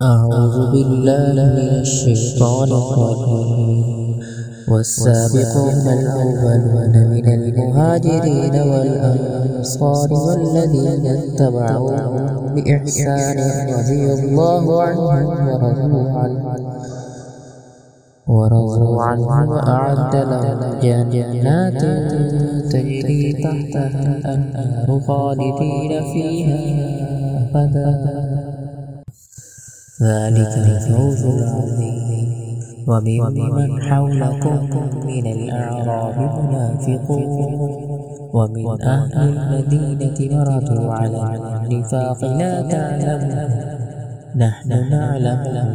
أعوذ بالله من الشيطان الرجيم والسابقون الأولون من المهاجرين والأنصار والذين اتبعوهم بإحسان رضي الله عنهم ورضوا عنه وأعد لهم جنات تجري تحتها الأنهار خالدين فيها أبدا ذلك الفوز العظيم. وممن حولكم من الأعراب منافقون ومن أهل المدينة مردوا على النفاق لا تعلمهم نحن نعلمهم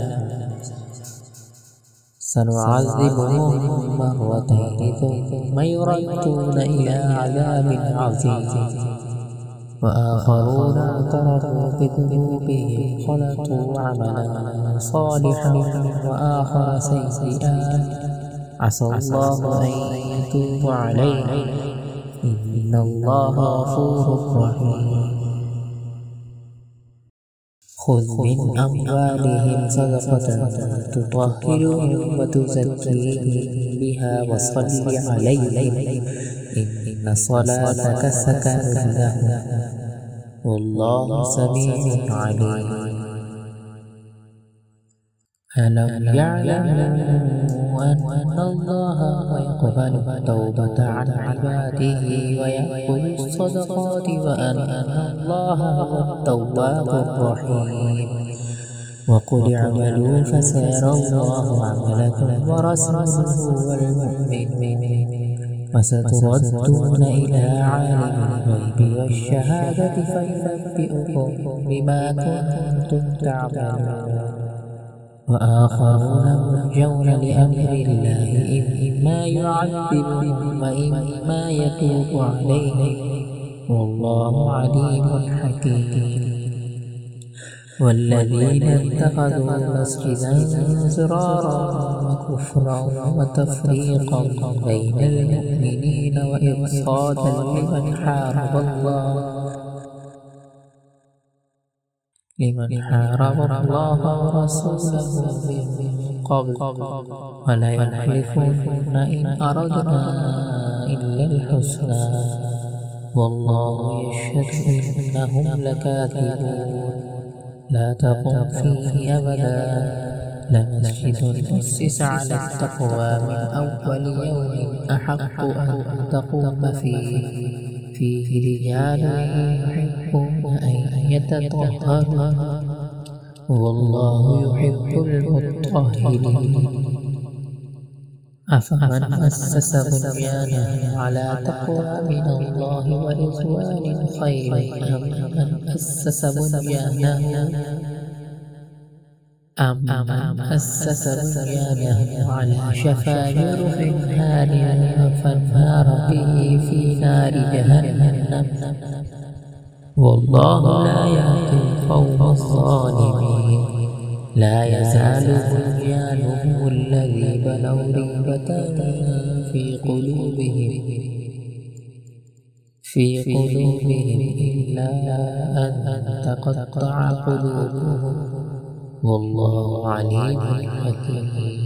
سنعذبهم مرتين ثم يردون إلى عذاب عظيم وآخرون اعترفوا بذنوبهم خلطوا عملا صالحا وآخر سيئا عسى الله أن يتوب عليهم إن الله غفور رحيم. خذ من أموالهم صدقة تطهرهم وتزكيهم بها وصل عليهم إن صلاتك سكن لهم والله سميع عليم. ألم يعلموا أن الله يقبل التوبة عن عباده ويأخذ الصدقات وأن الله هو التواب الرحيم. وقل اعملوا فسيرى الله عملكم ورسوله والمؤمنون وستردون إلى عالم الغيب والشهادة فينبئكم بما كنتم تعملون. وآخرون مرجون لأمر الله إما يعذبهم وإما يتوب عليهم والله عليم حكيم. والذين اتخذوا مسجدا ضرارا وكفرا وتفريقا بين المؤمنين وإرصادا لمن حارب الله ورسوله من قبل ولا يحلفون إن أردنا إلا الحسنى والله يشهد إنهم لكاذبون. لا تقم فيه أبدا لمسجد أسس على التقوى من أول يوم أحق أن تقوم فيه رجال يحبون أن يتطهروا والله يحب المطهرين. أفمن أسس بنيانه على تقوى من الله ورضوان خير أم من أسس بنيانه على شفا جرف هار فانهار به في نار جهنم والله لا يهدي القوم الظالمين. لا يزال بنيانهم الذي بنوا ريبة في قلوبهم إلا أن تقطع قلوبهم والله عليم حكيم.